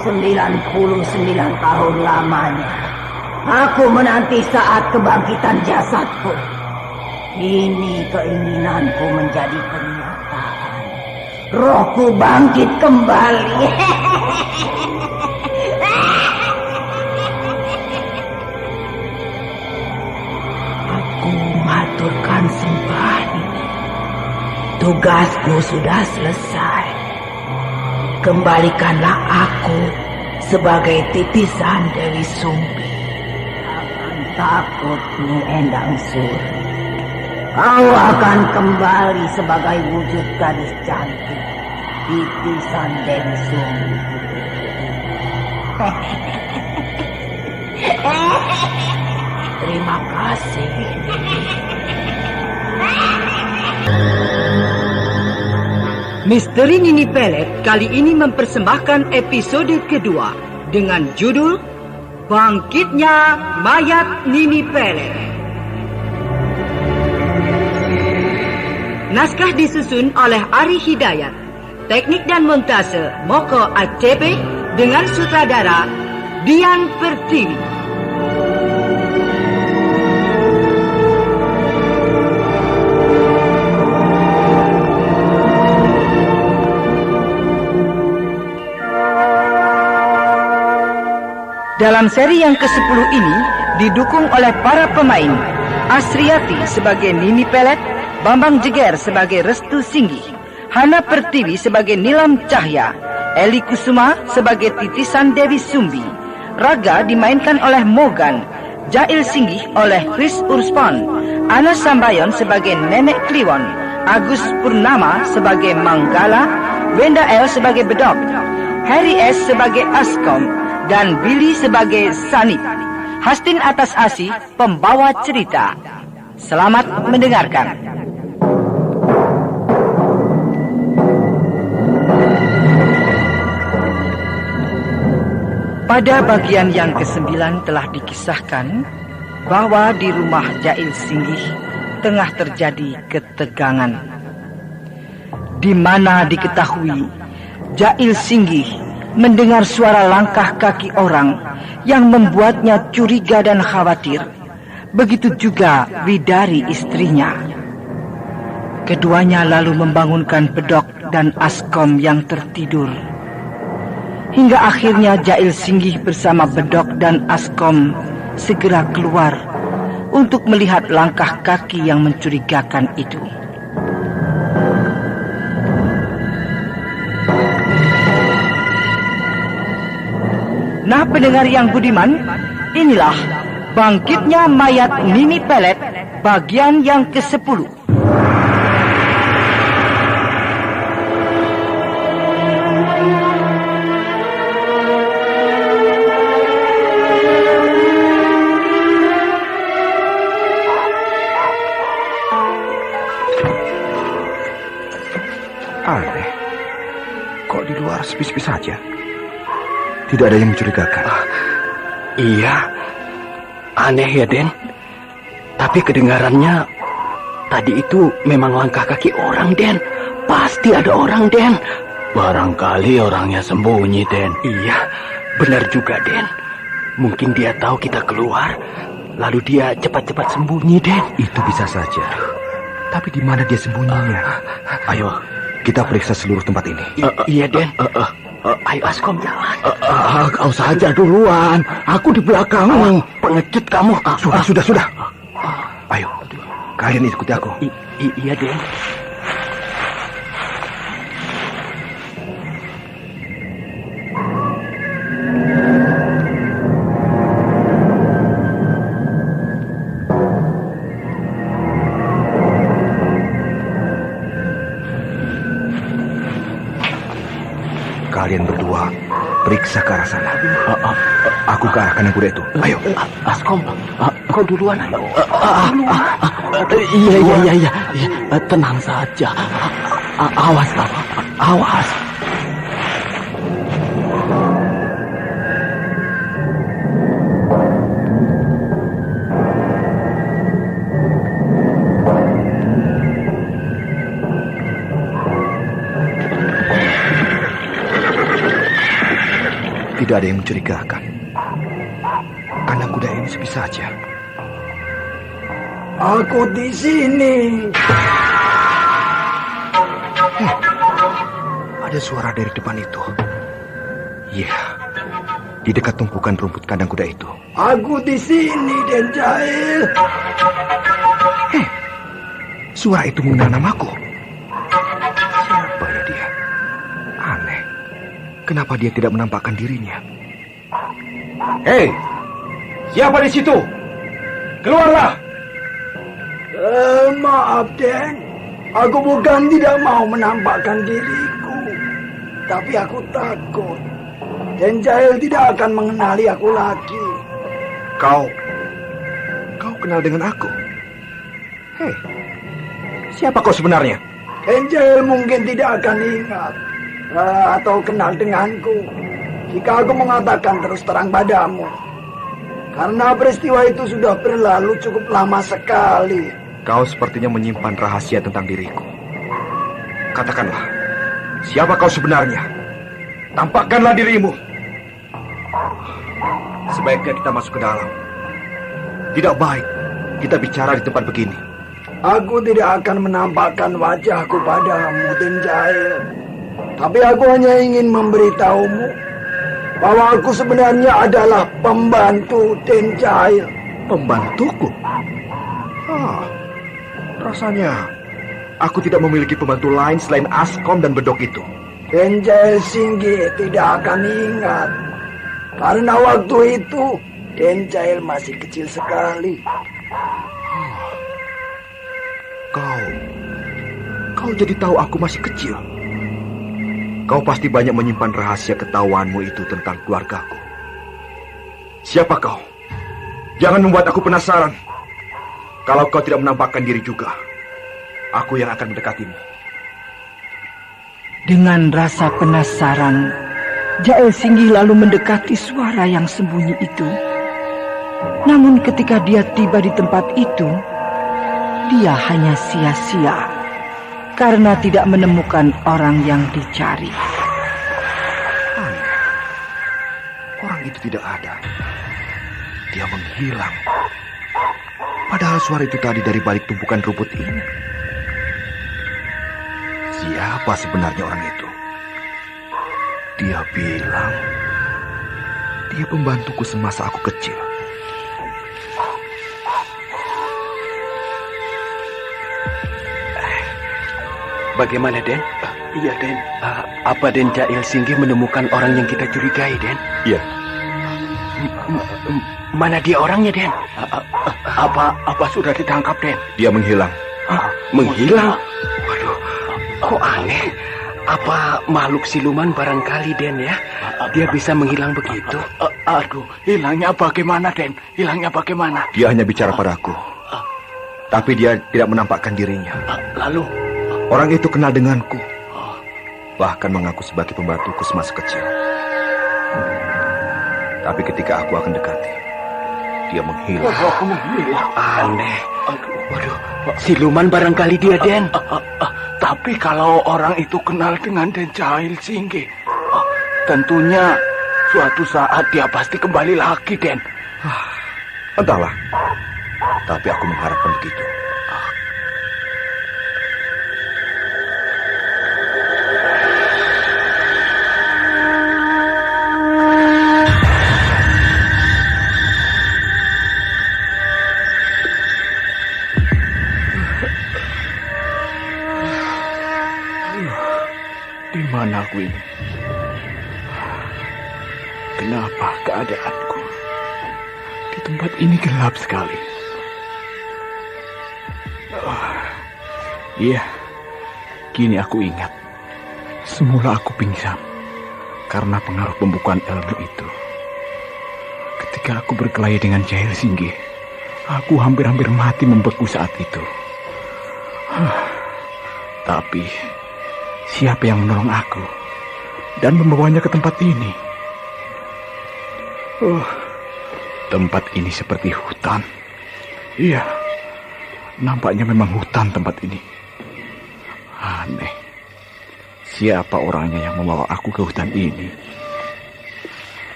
99 tahun lamanya aku menanti saat kebangkitan jasadku. Ini keinginanku menjadi kenyataan. Rohku bangkit kembali. Aku maturkan sembah ini. Tugasku sudah selesai. Kembalikanlah aku sebagai titisan Dewi Sumbi. Jangan takut, Nyi Endang Suri. Kau akan kembali sebagai wujud gadis cantik, titisan Dewi Sumbi. Terima kasih. Misteri Nini Pelet kali ini mempersembahkan episode kedua dengan judul Bangkitnya Mayat Nini Pelet. Naskah disusun oleh Ari Hidayat, teknik dan montase Moko ACP dengan sutradara Dian Pertiwi. Dalam seri yang ke-10 ini didukung oleh para pemain Asriati sebagai Nini Pelet, Bambang Jeger sebagai Restu Singgih, Hana Pertiwi sebagai Nilam Cahya, Eli Kusuma sebagai titisan Dewi Sumbi, Raga dimainkan oleh Mogan, Jail Singgih oleh Chris Urspan, Ana Sambayon sebagai Nenek Kliwon, Agus Purnama sebagai Manggala, Wenda L sebagai Bedok, Harry S sebagai Askom, dan Billy sebagai Sanit. Hastin Atas Asih pembawa cerita. Selamat mendengarkan. Pada bagian yang ke-9 telah dikisahkan bahwa di rumah Jail Singgih tengah terjadi ketegangan, di mana diketahui Jail Singgih mendengar suara langkah kaki orang yang membuatnya curiga dan khawatir. Begitu juga Widari istrinya. Keduanya lalu membangunkan Bedok dan Askom yang tertidur. Hingga akhirnya Jail Singgih bersama Bedok dan Askom segera keluar untuk melihat langkah kaki yang mencurigakan itu. Nah, pendengar yang budiman, inilah Bangkitnya Mayat Nini Pelet bagian yang ke-10. Aneh, kok di luar sepi-sepi saja? Tidak ada yang mencurigakan. Iya, aneh ya, Den. Tapi kedengarannya tadi itu memang langkah kaki orang, Den. Pasti ada orang, Den. Barangkali orangnya sembunyi, Den. Iya, benar juga, Den. Mungkin dia tahu kita keluar, lalu dia cepat-cepat sembunyi, Den. Itu bisa saja. Tapi di mana dia sembunyinya? Ayo, kita periksa seluruh tempat ini. Iya, Den. Ayo Askom, jalan. Kau saja duluan. Aku di belakangmu. Pengecut kamu. Sudah. Ayo, kalian ikuti aku. Iya, Den. Kalian berdua periksa ke arah sana. Aku ke arah kanan kuda itu. Ayo. Askom, kau duluan, ayo. Iya. Tenang saja. Awas kau. Awas. Tidak ada yang mencurigakan. Kandang kuda ini sepi saja. Aku di sini. Ada suara dari depan itu. Iya, di dekat tumpukan rumput kandang kuda itu. Aku di sini, Den Jahil. Suara itu mengenal namaku. Siapa ya dia? Aneh. Kenapa dia tidak menampakkan dirinya? Hei, siapa di situ? Keluarlah! Maaf, Den. Aku bukan tidak mau menampakkan diriku. Tapi aku takut. Den Jahil tidak akan mengenali aku lagi. Kau kenal dengan aku? Hei, siapa kau sebenarnya? Den Jahil mungkin tidak akan ingat atau kenal denganku jika aku mengatakan terus terang padamu. Karena peristiwa itu sudah berlalu cukup lama sekali. Kau sepertinya menyimpan rahasia tentang diriku. Katakanlah, siapa kau sebenarnya? Tampakkanlah dirimu. Sebaiknya kita masuk ke dalam. Tidak baik kita bicara di tempat begini. Aku tidak akan menampakkan wajahku padamu, Den Jahil. Tapi aku hanya ingin memberitahumu bahwa aku sebenarnya adalah pembantu Den Jahil. Pembantuku? Rasanya aku tidak memiliki pembantu lain selain Askom dan Bedok itu. Den Jahil Singgi tidak akan ingat. Karena waktu itu Den Jahil masih kecil sekali. Kau jadi tahu aku masih kecil. Kau pasti banyak menyimpan rahasia ketahuanmu itu tentang keluargaku. Siapa kau? Jangan membuat aku penasaran. Kalau kau tidak menampakkan diri juga, aku yang akan mendekatimu. Dengan rasa penasaran, Jahil Singgi lalu mendekati suara yang sembunyi itu. Namun ketika dia tiba di tempat itu, dia hanya sia-sia karena tidak menemukan orang yang dicari. Aneh. Orang itu tidak ada. Dia menghilang. Padahal suara itu tadi dari balik tumpukan rumput ini. Siapa sebenarnya orang itu? Dia bilang dia pembantuku semasa aku kecil. Bagaimana, Den? Iya, Den. Apa Den Jahil Singgi menemukan orang yang kita curigai, Den? Iya. Mana dia orangnya, Den? Apa sudah ditangkap, Den? Dia menghilang. Menghilang? Waduh, kok aneh. Apa makhluk siluman barangkali, Den, ya? Dia bisa menghilang begitu? Aduh, hilangnya bagaimana, Den? Hilangnya bagaimana? Dia hanya bicara padaku. Tapi dia tidak menampakkan dirinya. Lalu? Orang itu kenal denganku. Bahkan mengaku sebagai pembantuku semasa kecil. Tapi ketika aku akan dekati, dia menghilang. Aneh. Waduh, siluman barangkali dia, Den. Tapi kalau orang itu kenal dengan Den Jahil Singgi, tentunya suatu saat dia pasti kembali lagi, Den. Entahlah. Tapi aku mengharapkan begitu. Di mana aku ini? Kenapa keadaanku di tempat ini gelap sekali? Iya, kini aku ingat. Semula aku pingsan karena pengaruh pembukaan ilmu itu. Ketika aku berkelahi dengan Jahil Singgi, aku hampir-hampir mati membeku saat itu. Tapi siapa yang menolong aku dan membawanya ke tempat ini? Tempat ini seperti hutan. Iya, nampaknya memang hutan tempat ini. Aneh. Siapa orangnya yang membawa aku ke hutan ini?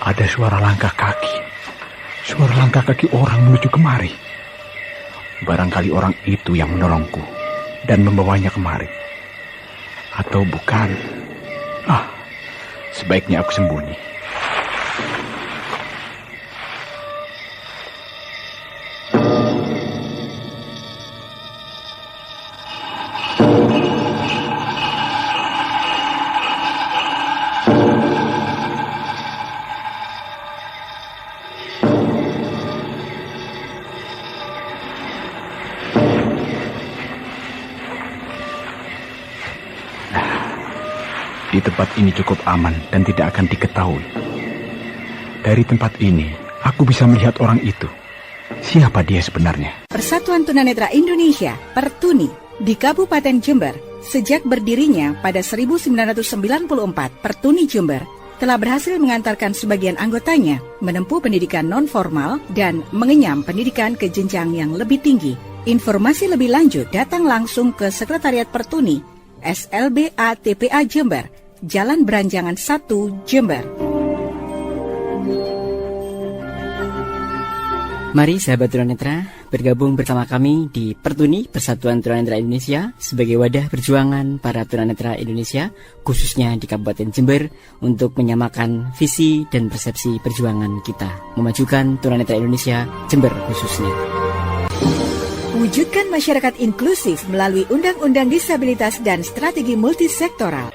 Ada suara langkah kaki. Suara langkah kaki orang menuju kemari. Barangkali orang itu yang menolongku dan membawanya kemari. Atau bukan. Sebaiknya aku sembunyi. Di tempat ini cukup aman dan tidak akan diketahui. Dari tempat ini, aku bisa melihat orang itu. Siapa dia sebenarnya? Persatuan Tunanetra Indonesia, Pertuni, di Kabupaten Jember, sejak berdirinya pada 1994, Pertuni Jember telah berhasil mengantarkan sebagian anggotanya menempuh pendidikan non-formal dan mengenyam pendidikan ke jenjang yang lebih tinggi. Informasi lebih lanjut datang langsung ke Sekretariat Pertuni, SLBA TPA Jember, Jalan Beranjangan 1, Jember. Mari sahabat tunanetra bergabung bersama kami di Pertuni, Persatuan Tunanetra Indonesia, sebagai wadah perjuangan para tunanetra Indonesia, khususnya di Kabupaten Jember, untuk menyamakan visi dan persepsi perjuangan kita, memajukan tunanetra Indonesia, Jember khususnya. Wujudkan masyarakat inklusif melalui Undang-Undang Disabilitas dan Strategi Multisektoral.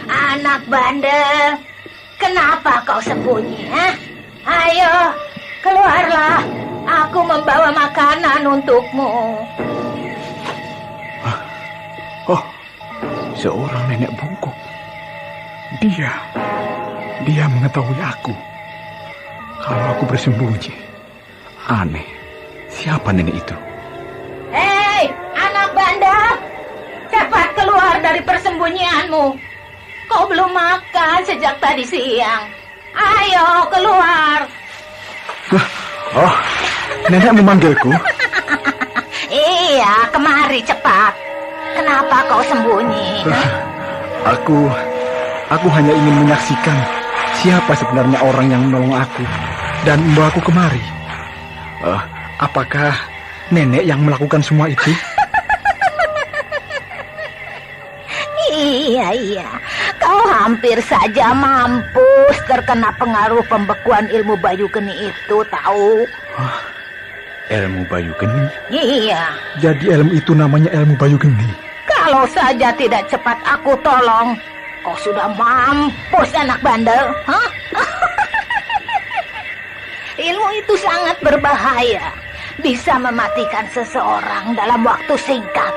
Anak bandel, kenapa kau sembunyi? Ayo, keluarlah. Aku membawa makanan untukmu. Seorang nenek bungkuk. Dia mengetahui aku. Kalau aku bersembunyi. Aneh, siapa nenek itu? Hei, anak bandel, cepat keluar dari persembunyianmu. Kau belum makan sejak tadi siang. Ayo, keluar. Nenek memanggilku? Iya, kemari cepat. Kenapa kau sembunyi? Aku hanya ingin menyaksikan siapa sebenarnya orang yang menolong aku dan membawaku kemari. Apakah nenek yang melakukan semua itu? Iya. Kau hampir saja mampus terkena pengaruh pembekuan ilmu Bayu Geni itu, tahu? Ilmu Bayu Geni? Iya. Jadi ilmu itu namanya ilmu Bayu Geni? Kalau saja tidak cepat aku tolong, kau sudah mampus, anak bandel. Ilmu itu sangat berbahaya. Bisa mematikan seseorang dalam waktu singkat.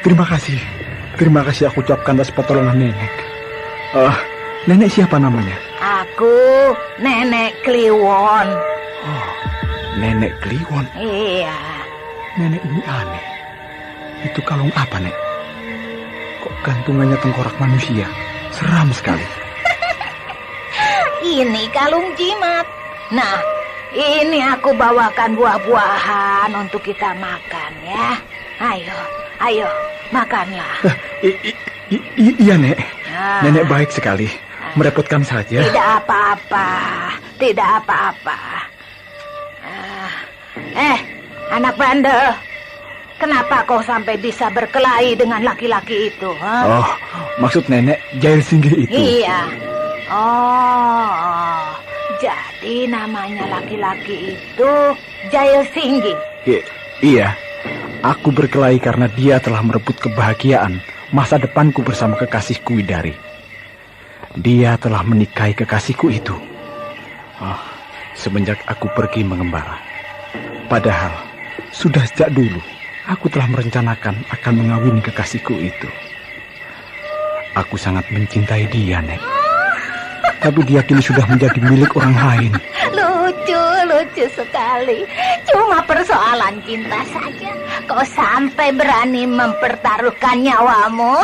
Terima kasih. Terima kasih aku ucapkan atas pertolongan nenek. Nenek siapa namanya? Aku Nenek Kliwon. Nenek Kliwon? Iya. Nenek ini aneh. Itu kalung apa, Nek? Kok gantungannya tengkorak manusia? Seram sekali. Ini kalung jimat. Nah, ini aku bawakan buah-buahan untuk kita makan ya. Ayo, makanlah. Iya, Nek. Nenek baik sekali. Merepotkan saja. Tidak apa-apa. Anak bandel. Kenapa kau sampai bisa berkelahi dengan laki-laki itu? Maksud nenek Jail Singgi itu? Iya. Jadi namanya laki-laki itu Jail Singgi? Iya. Aku berkelahi karena dia telah merebut kebahagiaan masa depanku bersama kekasihku Widari. Dia telah menikahi kekasihku itu. Semenjak aku pergi mengembara. Padahal sudah sejak dulu aku telah merencanakan akan mengawini kekasihku itu. Aku sangat mencintai dia, Nek. Tapi dia kini sudah menjadi milik orang lain. Lucu sekali. Cuma persoalan cinta saja kau sampai berani mempertaruhkan nyawamu.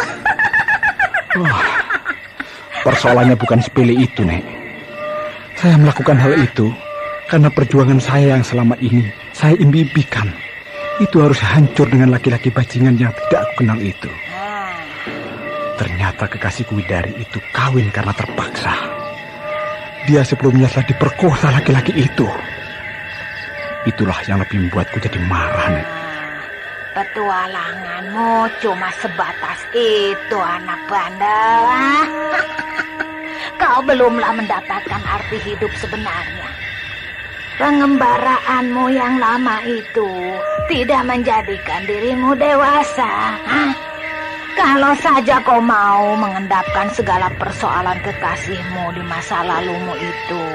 Persoalannya bukan sepele itu, Nek. Saya melakukan hal itu karena perjuangan saya yang selama ini saya impikan. itu harus hancur dengan laki-laki bajingan yang tidak aku kenal itu. Ternyata kekasihku Widari itu kawin karena terpaksa. Dia sebelumnya telah diperkosa laki-laki itu. Itulah yang lebih membuatku jadi marah, Nek. Petualanganmu cuma sebatas itu, anak bandel. Kau belumlah mendapatkan arti hidup sebenarnya. Pengembaraanmu yang lama itu tidak menjadikan dirimu dewasa. Kalau saja kau mau mengendapkan segala persoalan kekasihmu di masa lalumu itu,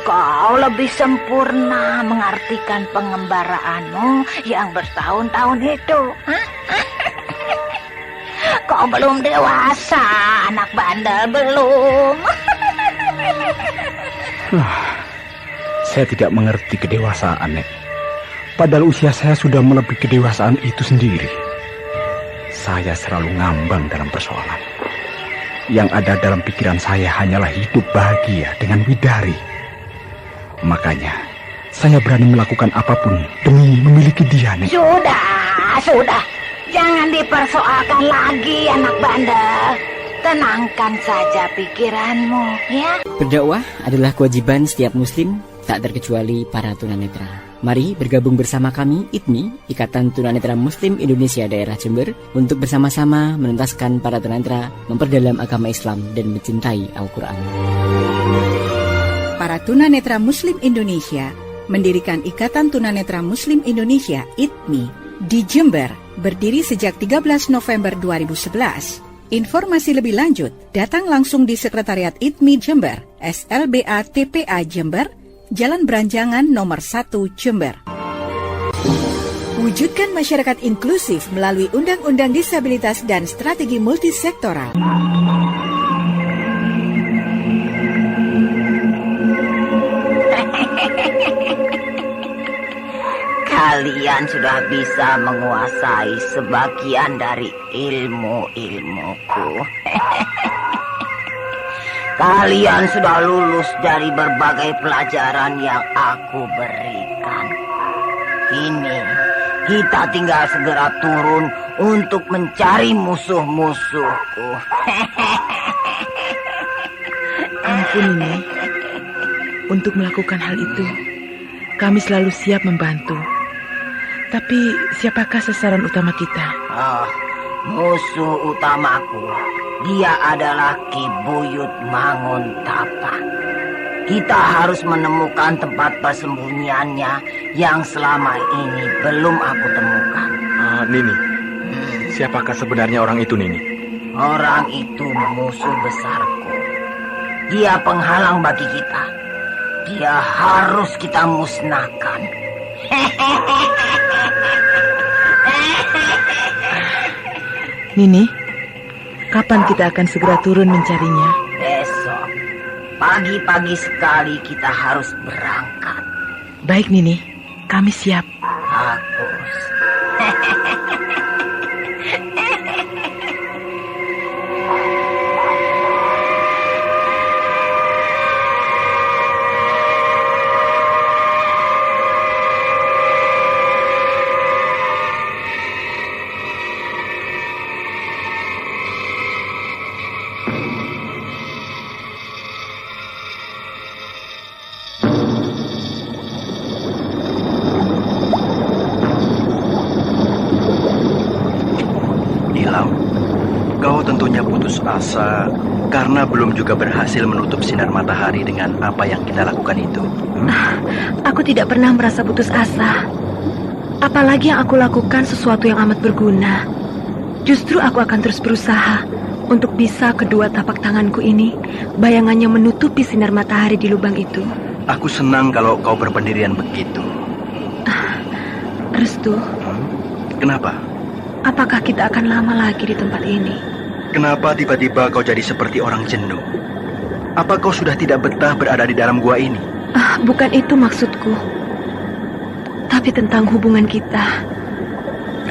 kau lebih sempurna mengartikan pengembaraanmu yang bertahun-tahun itu. Kau belum dewasa, anak bandel, belum. Saya tidak mengerti kedewasaan, Nek. Padahal usia saya sudah melebihi kedewasaan itu sendiri. Saya selalu ngambang dalam persoalan. Yang ada dalam pikiran saya hanyalah hidup bahagia dengan Widari. Makanya, saya berani melakukan apapun demi memiliki dia, Nek. Sudah. Jangan dipersoalkan lagi, anak bandel. Tenangkan saja pikiranmu, ya. Berdakwah adalah kewajiban setiap muslim, tak terkecuali para tunanetra. Mari bergabung bersama kami, ITMI, Ikatan Tunanetra Muslim Indonesia Daerah Jember, untuk bersama-sama menuntaskan para tunanetra memperdalam agama Islam dan mencintai Al-Quran. Para tunanetra Muslim Indonesia mendirikan Ikatan Tunanetra Muslim Indonesia (ITMI) di Jember, berdiri sejak 13 November 2011. Informasi lebih lanjut, datang langsung di Sekretariat ITMI Jember, SLBA TPA Jember, Jalan Beranjangan nomor 1 Jember. Wujudkan masyarakat inklusif melalui Undang-Undang Disabilitas dan Strategi Multisektoral. Kalian sudah bisa menguasai sebagian dari ilmu-ilmuku. Kalian sudah lulus dari berbagai pelajaran yang aku berikan. Kini, kita tinggal segera turun untuk mencari musuh-musuhku. Ampun, Nini. Untuk melakukan hal itu, kami selalu siap membantu. Tapi siapakah sasaran utama kita? Musuh utamaku, dia adalah Ki Buyut Manguntapa. Kita harus menemukan tempat persembunyiannya yang selama ini belum aku temukan. Nini, siapakah sebenarnya orang itu, Nini? Orang itu musuh besarku. Dia penghalang bagi kita. Dia harus kita musnahkan. Nini, kapan kita akan segera turun mencarinya? Besok, pagi-pagi sekali kita harus berangkat. Baik, Nini, kami siap. Bagus. Tentunya putus asa karena belum juga berhasil menutup sinar matahari dengan apa yang kita lakukan itu. Aku tidak pernah merasa putus asa. Apalagi yang aku lakukan sesuatu yang amat berguna. Justru aku akan terus berusaha untuk bisa kedua tapak tanganku ini bayangannya menutupi sinar matahari di lubang itu. Aku senang kalau kau berpendirian begitu. Restu. Kenapa? Apakah kita akan lama lagi di tempat ini? Kenapa tiba-tiba kau jadi seperti orang jenuh? Apa kau sudah tidak betah berada di dalam gua ini? Bukan itu maksudku. Tapi tentang hubungan kita.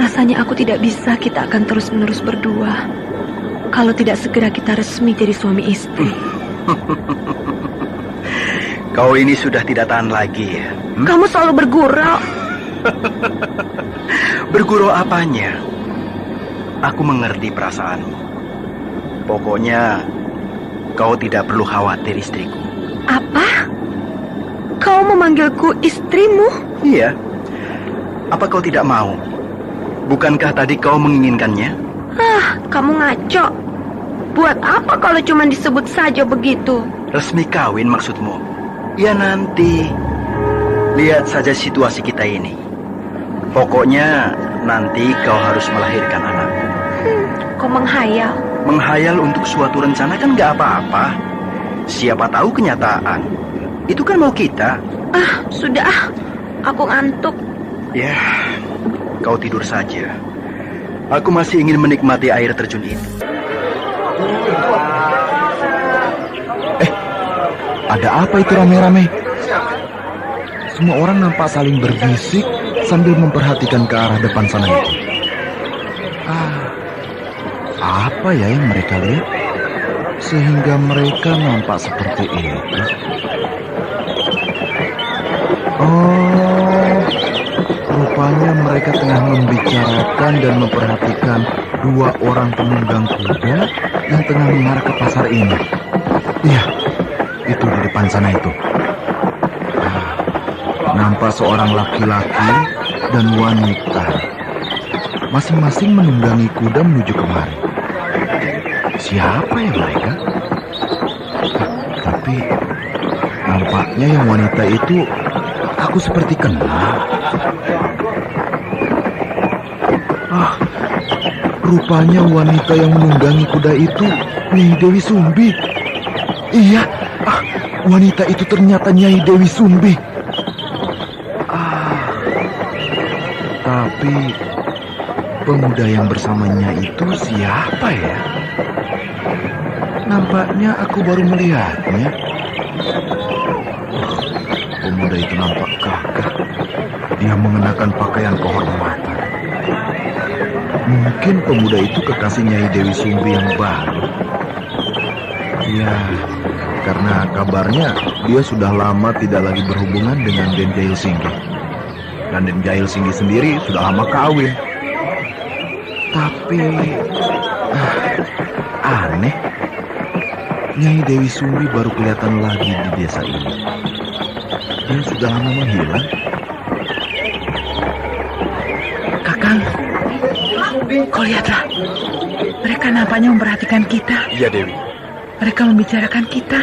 Rasanya aku tidak bisa kita akan terus-menerus berdua. Kalau tidak segera kita resmi jadi suami istri. Kau ini sudah tidak tahan lagi ya? Kamu selalu bergurau. Bergurau apanya? Aku mengerti perasaanmu. Pokoknya kau tidak perlu khawatir, istriku. Apa? Kau memanggilku istrimu? Iya. Apa kau tidak mau? Bukankah tadi kau menginginkannya? Kamu ngaco. Buat apa kalau cuma disebut saja begitu? Resmi kawin maksudmu? Ya nanti. Lihat saja situasi kita ini. Pokoknya nanti kau harus melahirkan anak. Kau menghayal. Menghayal untuk suatu rencana kan gak apa-apa. Siapa tahu kenyataan. Itu kan mau kita. Sudah. Aku ngantuk. Ya, kau tidur saja. Aku masih ingin menikmati air terjun itu. Ada apa itu rame-rame? Semua orang nampak saling berbisik sambil memperhatikan ke arah depan sana itu. Apa ya yang mereka lihat? Sehingga mereka nampak seperti itu. Rupanya mereka tengah membicarakan dan memperhatikan dua orang penunggang kuda yang tengah mengarah ke pasar ini. Iya, itu di depan sana itu. Nampak seorang laki-laki dan wanita. Masing-masing menunggangi kuda menuju kemari. Siapa ya mereka? Tapi nampaknya yang wanita itu aku seperti kenal. Rupanya wanita yang menunggangi kuda itu Nyai Dewi Sumbi. Iya, wanita itu ternyata Nyai Dewi Sumbi. Tapi pemuda yang bersamanya itu siapa ya? Nampaknya aku baru melihatnya. Pemuda itu nampak gagah. Dia mengenakan pakaian kehormatan. Mungkin pemuda itu kekasih Nyai Dewi Sumbi yang baru. Ya, karena kabarnya dia sudah lama tidak lagi berhubungan dengan Den Jahil Singgi. Dan Den Jahil Singgi sendiri sudah lama kawin. Tapi aneh, Nyai Dewi Sumbi baru kelihatan lagi di desa ini. Dia sudah lama menghilang. Kakang, kau lihatlah. Mereka nampaknya memperhatikan kita. Iya, Dewi. Mereka membicarakan kita.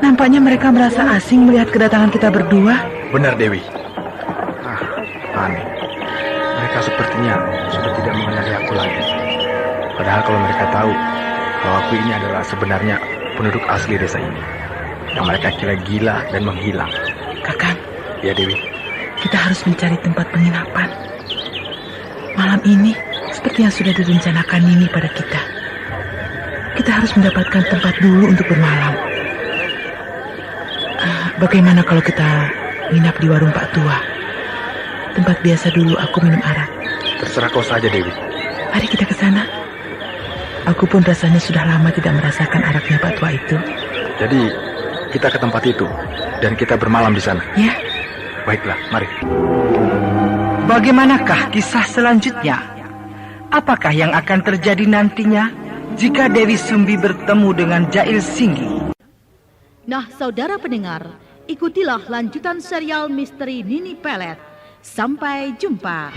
Nampaknya mereka merasa asing melihat kedatangan kita berdua. Benar, Dewi. Aneh. Mereka sepertinya sudah tidak mengenali aku lagi. Padahal kalau mereka tahu bahwa aku ini adalah sebenarnya penduduk asli desa ini, yang mereka kira gila dan menghilang. Kakang. Ya, Dewi. Kita harus mencari tempat penginapan. Malam ini seperti yang sudah direncanakan Nini pada kita. Kita harus mendapatkan tempat dulu untuk bermalam. Bagaimana kalau kita nginap di warung Pak Tua? Tempat biasa dulu aku minum arak. Terserah kau saja, Dewi. Mari kita ke sana. Aku pun rasanya sudah lama tidak merasakan araknya Pak Tua itu. Jadi kita ke tempat itu dan kita bermalam di sana. Ya. Baiklah, mari. Bagaimanakah kisah selanjutnya? Apakah yang akan terjadi nantinya jika Dewi Sumbi bertemu dengan Jahil Singgi? Nah, saudara pendengar, ikutilah lanjutan serial misteri Nini Pelet. Sampai jumpa.